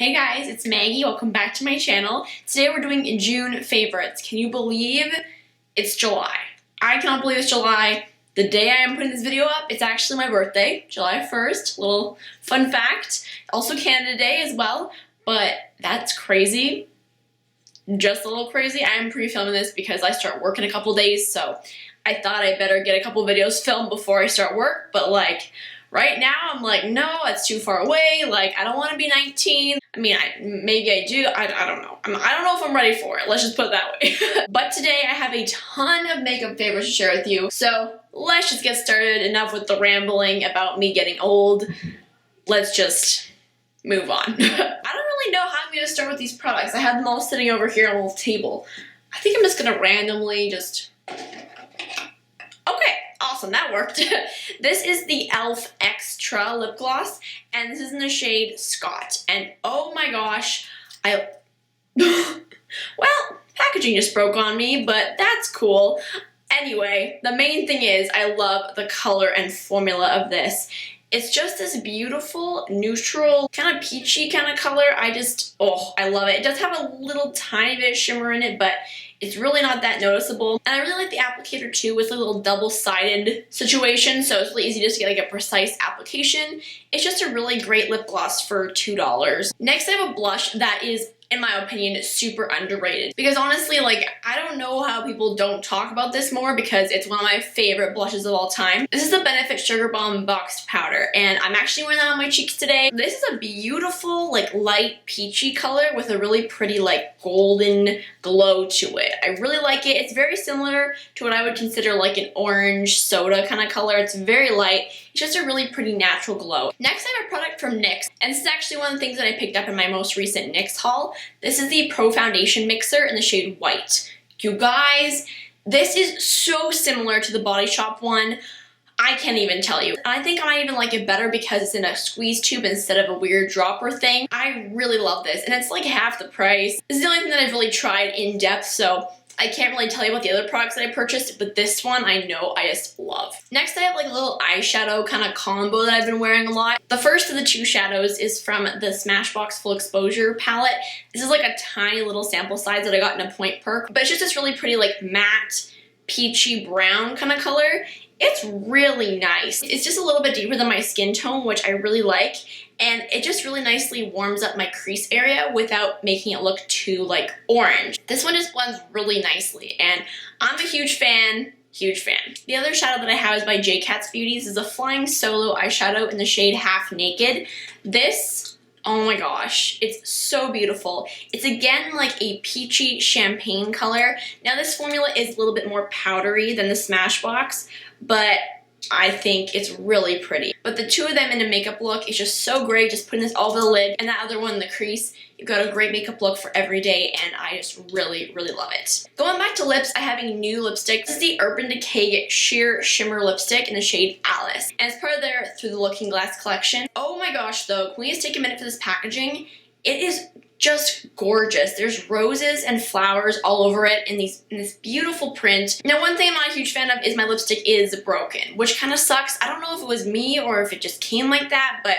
Hey guys, it's Maggie. Welcome back to my channel. Today we're doing June favorites. Can you believe it's July? I cannot believe it's July. The day I am putting this video up, it's actually my birthday, July 1st. Little fun fact. Also Canada Day as well, but that's crazy. Just a little crazy. I am pre-filming this because I start work in a couple days, so I thought I better get a couple videos filmed before I start work, but like, right now, I'm like, no, it's too far away. Like, I don't want to be 19. I mean, maybe I do. I don't know. I don't know if I'm ready for it. Let's just put it that way. But today, I have a ton of makeup favorites to share with you. So let's just get started. Enough with the rambling about me getting old. Let's just move on. I don't really know how I'm going to start with these products. I have them all sitting over here on a little table. I think I'm just going to randomly just... Okay. Awesome, that worked. This is the e.l.f. Extra lip gloss, and this is in the shade Scott. And oh my gosh, well, packaging just broke on me, but that's cool. Anyway, the main thing is I love the color and formula of this. It's just this beautiful, neutral, kind of peachy kind of color. I love it. It does have a little tiny bit of shimmer in it, but it's really not that noticeable. And I really like the applicator too. It's a little double-sided situation, so it's really easy just to get like a precise application. It's just a really great lip gloss for $2. Next, I have a blush that is, in my opinion, super underrated. Because honestly, like, I don't know how people don't talk about this more because it's one of my favorite blushes of all time. This is the Benefit Sugar Bomb Boxed Powder, and I'm actually wearing that on my cheeks today. This is a beautiful, like, light peachy color with a really pretty, like, golden glow to it. I really like it. It's very similar to what I would consider like an orange soda kind of color. It's very light. It's just a really pretty natural glow. Next, I have a product from NYX, and this is actually one of the things that I picked up in my most recent NYX haul. This is the Pro Foundation Mixer in the shade White. You guys, this is so similar to the Body Shop one. I can't even tell you. I think I might even like it better because it's in a squeeze tube instead of a weird dropper thing. I really love this, and it's like half the price. This is the only thing that I've really tried in depth, so I can't really tell you about the other products that I purchased, but this one I know I just love. Next, I have like a little eyeshadow kind of combo that I've been wearing a lot. The first of the two shadows is from the Smashbox Full Exposure palette. This is like a tiny little sample size that I got in a Point Perk, but it's just this really pretty like matte, peachy brown kind of color. It's really nice. It's just a little bit deeper than my skin tone, which I really like, and it just really nicely warms up my crease area without making it look too like orange. This one just blends really nicely, and I'm a huge fan. Huge fan. The other shadow that I have is by J. Cat's Beauties. This is a Flying Solo eyeshadow in the shade Half Naked. This, oh my gosh, it's so beautiful. It's again like a peachy champagne color. Now this formula is a little bit more powdery than the Smashbox, but I think it's really pretty. But the two of them in a makeup look is just so great, just putting this all over the lid, and that other one in the crease. You've got a great makeup look for every day, and I just really, really love it. Going back to lips, I have a new lipstick. This is the Urban Decay Sheer Shimmer Lipstick in the shade Alice, and it's part of their Through the Looking Glass collection. Oh my gosh, though, can we just take a minute for this packaging? It is just gorgeous. There's roses and flowers all over it in this beautiful print. Now, one thing I'm not a huge fan of is my lipstick is broken, which kind of sucks. I don't know if it was me or if it just came like that, but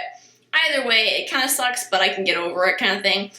either way, it kind of sucks, but I can get over it kind of thing.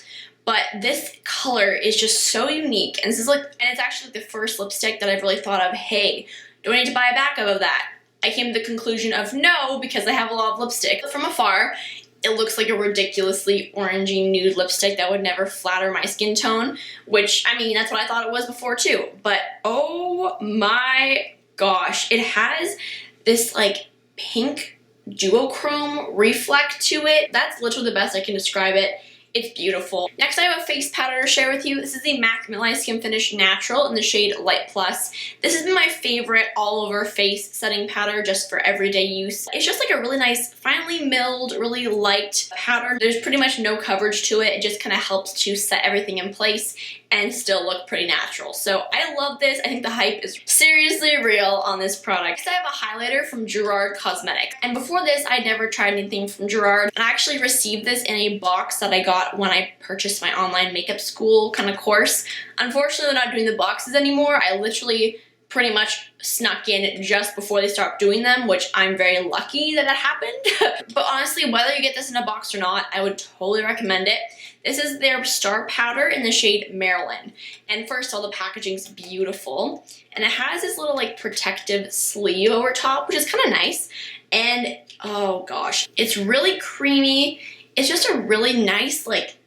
But this color is just so unique, and this is like, and it's actually the first lipstick that I've really thought of, hey, do I need to buy a backup of that? I came to the conclusion of no, because I have a lot of lipstick. But from afar, it looks like a ridiculously orangey nude lipstick that would never flatter my skin tone, which, I mean, that's what I thought it was before too. But oh my gosh, it has this like pink duochrome reflect to it. That's literally the best I can describe it. It's beautiful. Next, I have a face powder to share with you. This is the MAC Milani Skin Finish Natural in the shade Light Plus. This has been my favorite all-over face setting powder just for everyday use. It's just like a really nice, finely milled, really light powder. There's pretty much no coverage to it. It just kind of helps to set everything in place and still look pretty natural. So I love this. I think the hype is seriously real on this product. Next, I have a highlighter from Gerard Cosmetics. And before this, I'd never tried anything from Gerard. I actually received this in a box that I got when I purchased my online makeup school kind of course. Unfortunately, they're not doing the boxes anymore. I literally pretty much snuck in just before they start doing them, which I'm very lucky that happened. But honestly, whether you get this in a box or not, I would totally recommend it. This is their star powder in the shade Maryland. And first of all, the packaging's beautiful. And it has this little like protective sleeve over top, which is kind of nice. And oh gosh, it's really creamy. It's just a really nice like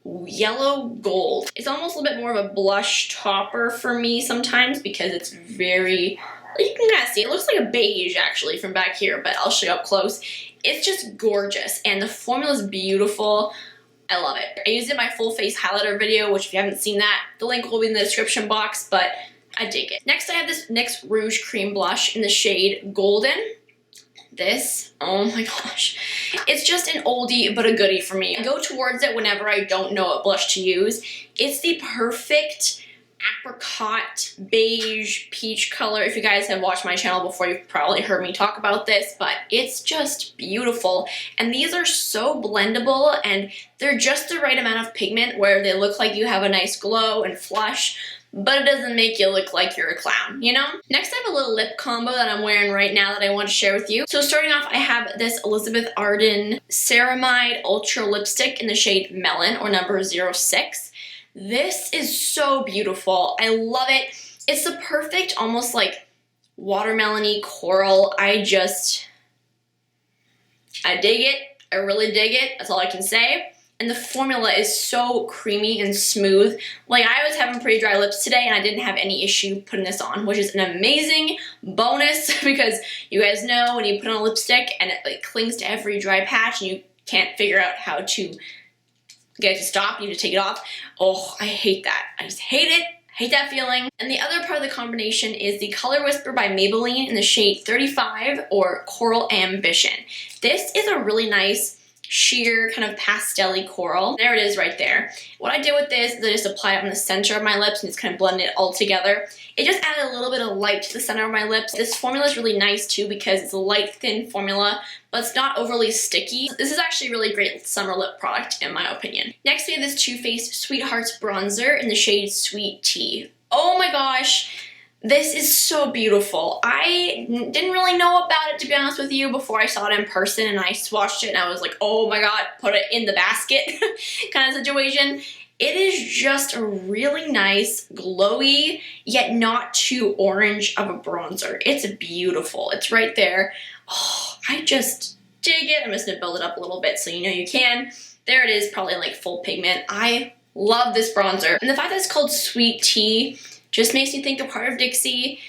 yellow gold. It's almost a little bit more of a blush topper for me sometimes because it's very, you can kind of see, it looks like a beige actually from back here, but I'll show you up close. It's just gorgeous and the formula is beautiful. I love it. I used it in my full face highlighter video, which if you haven't seen that, the link will be in the description box, but I dig it. Next I have this NYX Rouge Cream Blush in the shade Golden. This, oh my gosh, it's just an oldie but a goodie for me. I go towards it whenever I don't know what blush to use. It's the perfect apricot beige peach color. If you guys have watched my channel before, you've probably heard me talk about this, but it's just beautiful. And these are so blendable and they're just the right amount of pigment where they look like you have a nice glow and flush, but it doesn't make you look like you're a clown, you know? Next I have a little lip combo that I'm wearing right now that I want to share with you. So starting off, I have this Elizabeth Arden Ceramide Ultra Lipstick in the shade Melon, or number 06. This is so beautiful. I love it. It's the perfect, almost like watermelon-y coral. I dig it. I really dig it. That's all I can say. And the formula is so creamy and smooth. Like, I was having pretty dry lips today and I didn't have any issue putting this on, which is an amazing bonus because you guys know when you put on a lipstick and it like clings to every dry patch and you can't figure out how to get it to stop, you need to take it off. Oh, I hate that. I just hate it. Hate that feeling. And the other part of the combination is the Color Whisper by Maybelline in the shade 35 or Coral Ambition. This is a really nice sheer kind of pastel-y coral. There it is right there. What I did with this is I just applied it on the center of my lips and just kind of blended it all together. It just added a little bit of light to the center of my lips. This formula is really nice too because it's a light, thin formula, but it's not overly sticky. This is actually a really great summer lip product in my opinion. Next we have this Too Faced Sweethearts bronzer in the shade Sweet Tea. Oh my gosh. This is so beautiful. I didn't really know about it, to be honest with you, before I saw it in person and I swatched it and I was like, oh my god, put it in the basket kind of situation. It is just a really nice, glowy, yet not too orange of a bronzer. It's beautiful. It's right there. Oh, I just dig it. I'm just gonna build it up a little bit so you know you can. There it is, probably like full pigment. I love this bronzer. And the fact that it's called Sweet Tea just makes me think of Heart of Dixie,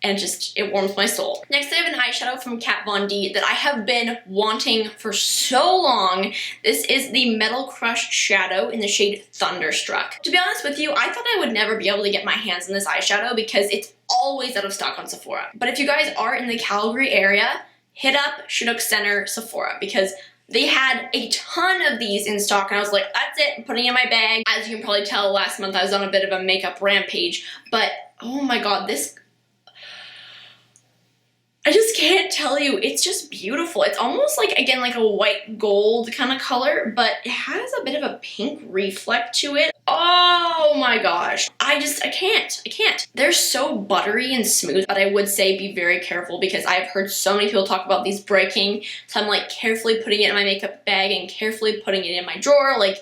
and just, it warms my soul. Next I have an eyeshadow from Kat Von D that I have been wanting for so long. This is the Metal Crush Shadow in the shade Thunderstruck. To be honest with you, I thought I would never be able to get my hands on this eyeshadow because it's always out of stock on Sephora. But if you guys are in the Calgary area, hit up Chinook Center Sephora because they had a ton of these in stock and I was like, that's it, I'm putting it in my bag. As you can probably tell, last month I was on a bit of a makeup rampage, but oh my god, this, I just can't tell you, it's just beautiful. It's almost like, again, like a white gold kind of color, but it has a bit of a pink reflect to it. Oh my gosh. I can't. They're so buttery and smooth, but I would say be very careful because I've heard so many people talk about these breaking, so I'm like carefully putting it in my makeup bag and carefully putting it in my drawer. Like,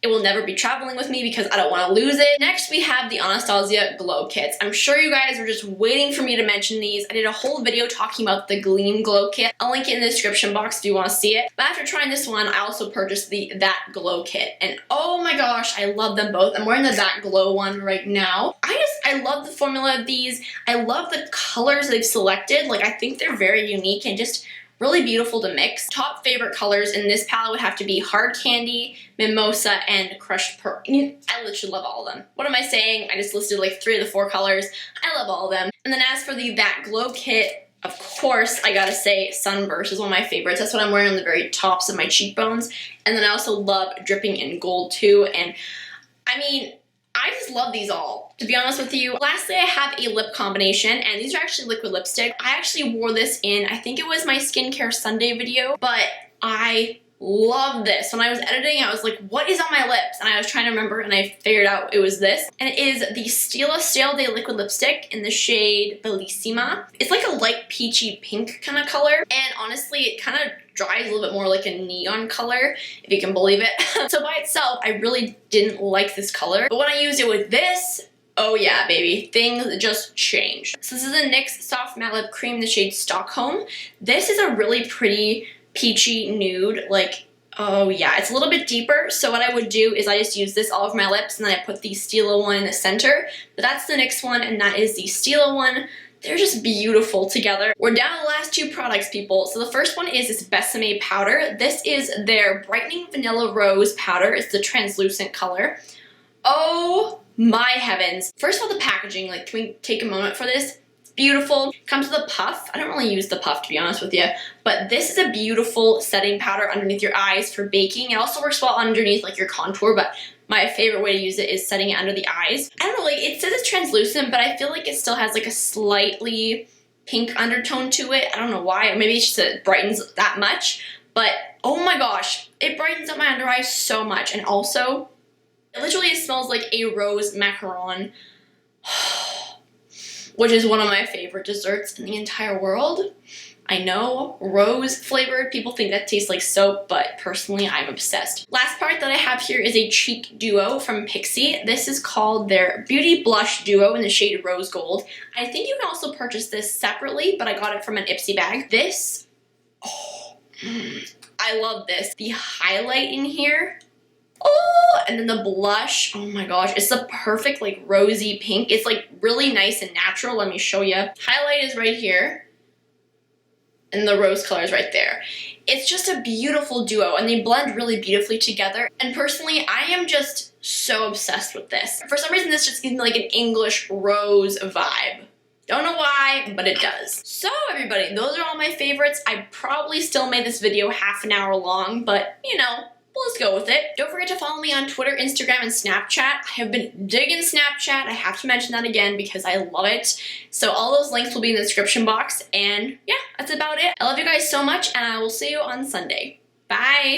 it will never be traveling with me because I don't want to lose it. Next, we have the Anastasia Glow Kits. I'm sure you guys are just waiting for me to mention these. I did a whole video talking about the Gleam Glow Kit. I'll link it in the description box if you want to see it. But after trying this one, I also purchased the That Glow Kit. And oh my gosh, I love them both. I'm wearing the That Glow one right now. I love the formula of these. I love the colors they've selected. Like, I think they're very unique and just really beautiful to mix. Top favorite colors in this palette would have to be Hard Candy, Mimosa, and Crushed Pearl. I literally love all of them. What am I saying? I just listed like 3 of the 4 colors. I love all of them. And then as for the That Glow Kit, of course, I gotta say Sunburst is one of my favorites. That's what I'm wearing on the very tops of my cheekbones. And then I also love Dripping in Gold too. And I mean, I just love these all, to be honest with you. Lastly, I have a lip combination, and these are actually liquid lipstick. I actually wore this in, I think it was my Skincare Sunday video, but I love this. When I was editing, I was like, what is on my lips? And I was trying to remember, and I figured out it was this. And it is the Stila Stale Day Liquid Lipstick in the shade Bellissima. It's like a light peachy pink kind of color. And honestly, it kind of dries a little bit more like a neon color, if you can believe it. So by itself, I really didn't like this color. But when I used it with this, oh yeah, baby, things just changed. So this is a NYX Soft Matte Lip Cream in the shade Stockholm. This is a really pretty peachy nude, like, oh yeah, it's a little bit deeper. So what I would do is I just use this all over my lips, and then I put the Stila one in the center. But that's the NYX one, and that is the Stila one. They're just beautiful together. We're down to the last two products, people. So the first one is this Besame powder. This is their Brightening Vanilla Rose powder. It's the translucent color. Oh my heavens. First of all, the packaging, like, can we take a moment for this? Beautiful. Comes with a puff. I don't really use the puff, to be honest with you, but this is a beautiful setting powder underneath your eyes for baking. It also works well underneath like your contour, but my favorite way to use it is setting it under the eyes. I don't know, like, it says it's translucent, but I feel like it still has like a slightly pink undertone to it. I don't know why. Maybe it's just it brightens that much, but oh my gosh, it brightens up my under eyes so much. And also, it literally smells like a rose macaron, which is one of my favorite desserts in the entire world. I know, rose flavored, people think that tastes like soap, but personally I'm obsessed. Last part that I have here is a cheek duo from Pixi. This is called their Beauty Blush Duo in the shade Rose Gold. I think you can also purchase this separately, but I got it from an Ipsy bag. This, oh, I love this. The highlight in here, oh, and then the blush, oh my gosh, it's the perfect like rosy pink. It's like really nice and natural. Let me show you. Highlight is right here, and the rose color is right there. It's just a beautiful duo, and they blend really beautifully together. And personally, I am just so obsessed with this. For some reason, this just gives me like an English rose vibe. Don't know why, but it does. So everybody, those are all my favorites. I probably still made this video half an hour long, but you know, let's go with it. Don't forget to follow me on Twitter, Instagram, and Snapchat. I have been digging Snapchat. I have to mention that again because I love it. So all those links will be in the description box. And yeah, that's about it. I love you guys so much, and I will see you on Sunday. Bye!